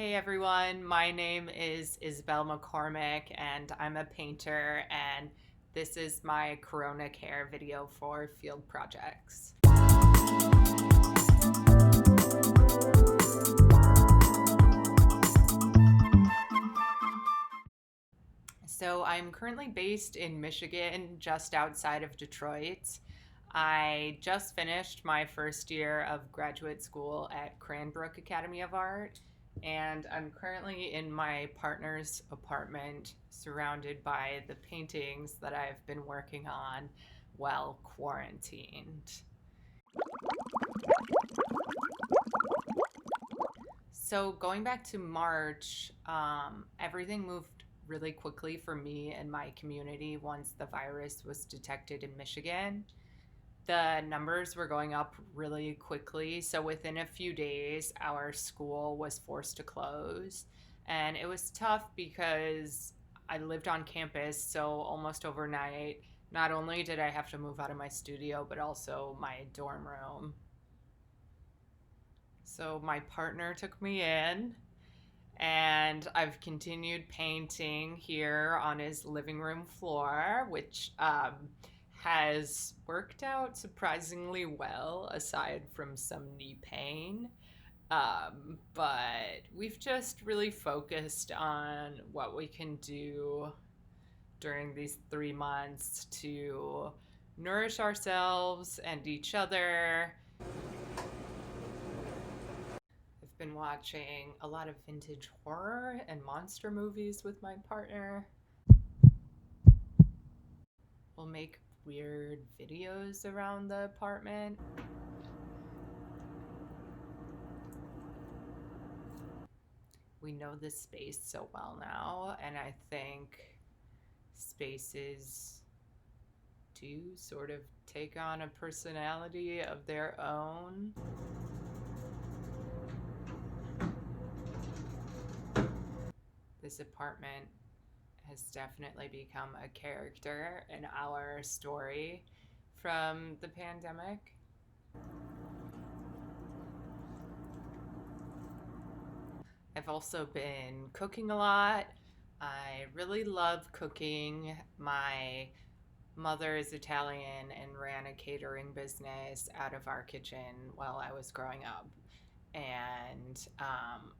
Hey everyone, my name is Isabelle McCormick and I'm a painter, and this is my Corona Care video for field projects. So I'm currently based in Michigan, just outside of Detroit. I just finished my first year of graduate school at Cranbrook Academy of Art, and I'm currently in my partner's apartment surrounded by the paintings that I've been working on while quarantined. So going back to March, everything moved really quickly for me and my community once the virus was detected in Michigan. The numbers were going up really quickly, so within a few days, our school was forced to close. And it was tough because I lived on campus, so almost overnight, not only did I have to move out of my studio, but also my dorm room. So my partner took me in, and I've continued painting here on his living room floor, which has worked out surprisingly well, aside from some knee pain. But we've just really focused on what we can do during these 3 months to nourish ourselves and each other. I've been watching a lot of vintage horror and monster movies with my partner. We'll make weird videos around the apartment. We know this space so well now, and I think spaces do sort of take on a personality of their own. This apartment has definitely become a character in our story from the pandemic. I've also been cooking a lot. I really love cooking. My mother is Italian and ran a catering business out of our kitchen while I was growing up. And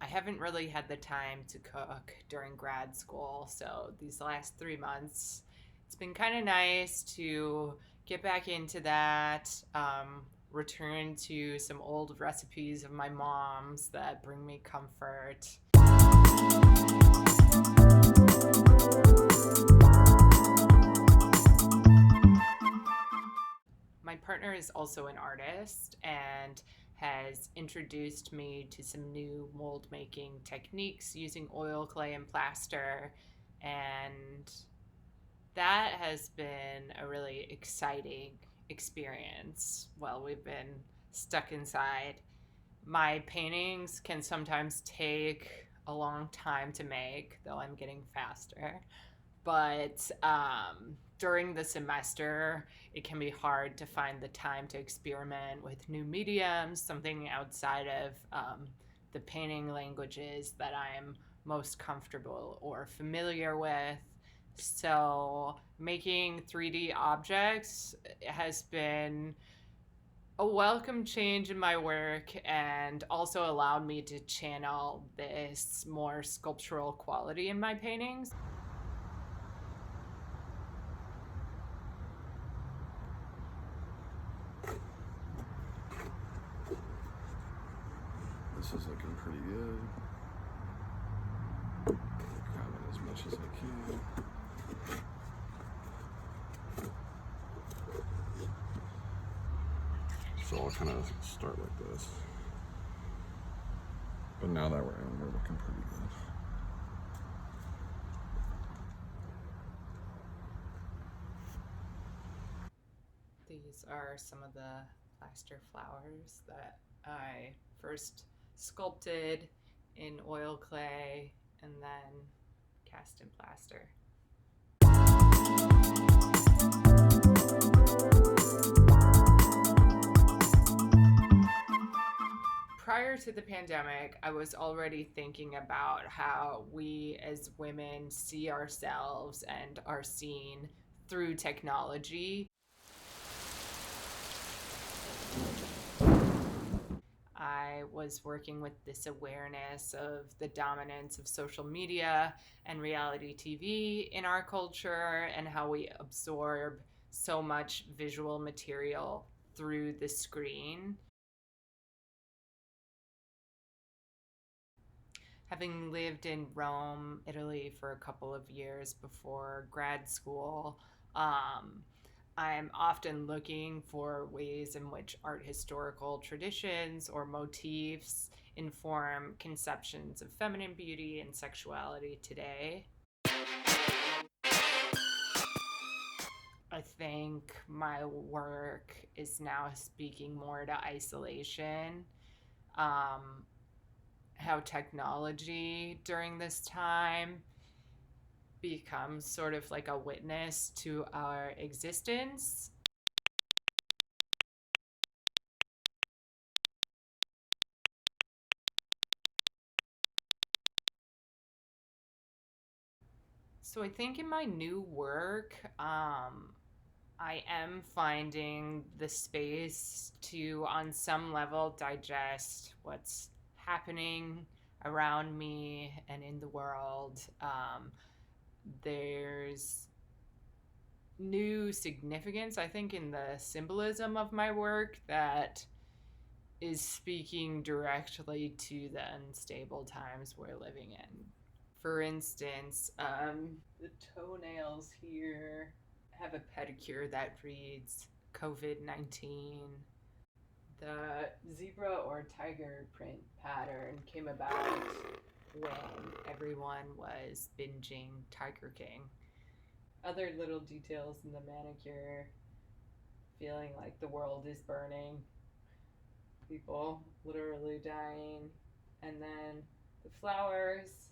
I haven't really had the time to cook during grad school, so these last 3 months it's been kind of nice to get back into that, return to some old recipes of my mom's that bring me comfort. My partner is also an artist and has introduced me to some new mold making techniques using oil, clay, and plaster, and that has been a really exciting experience while we've been stuck inside. My paintings can sometimes take a long time to make, though I'm getting faster. But during the semester, it can be hard to find the time to experiment with new mediums, something outside of the painting languages that I'm most comfortable or familiar with. So making 3D objects has been a welcome change in my work, and also allowed me to channel this more sculptural quality in my paintings. This is looking pretty good. Grab it as much as I can. So I'll kind of start like this. But now that we're in, we're looking pretty good. These are some of the plaster flowers that I first sculpted in oil clay and then cast in plaster. prior to the pandemic, I was already thinking about how we as women see ourselves and are seen through technology. I was working with this awareness of the dominance of social media and reality TV in our culture and how we absorb so much visual material through the screen. Having lived in Rome, Italy for a couple of years before grad school, um, I'm often looking for ways in which art historical traditions or motifs inform conceptions of feminine beauty and sexuality today. I think my work is now speaking more to isolation, um, how technology during this time becomes sort of like a witness to our existence. So I think in my new work, I am finding the space to, on some level, digest what's happening around me and in the world. There's new significance, I think, in the symbolism of my work that is speaking directly to the unstable times we're living in. For instance, the toenails here have a pedicure that reads COVID-19. The zebra or tiger print pattern came about when everyone was binging Tiger King. Other little details in the manicure, feeling like the world is burning, people literally dying, and then the flowers,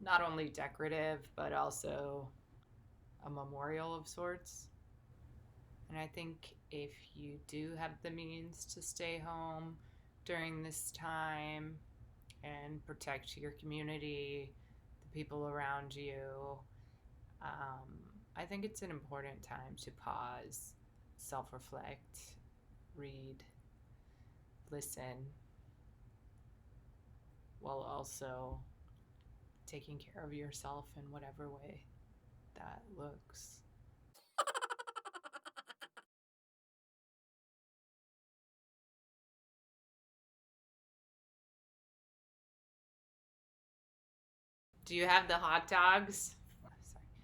not only decorative but also a memorial of sorts. And I think if you do have the means to stay home during this time and protect your community, the people around you, I think it's an important time to pause, self reflect, read, listen, while also taking care of yourself in whatever way that looks. Do you have the hot dogs?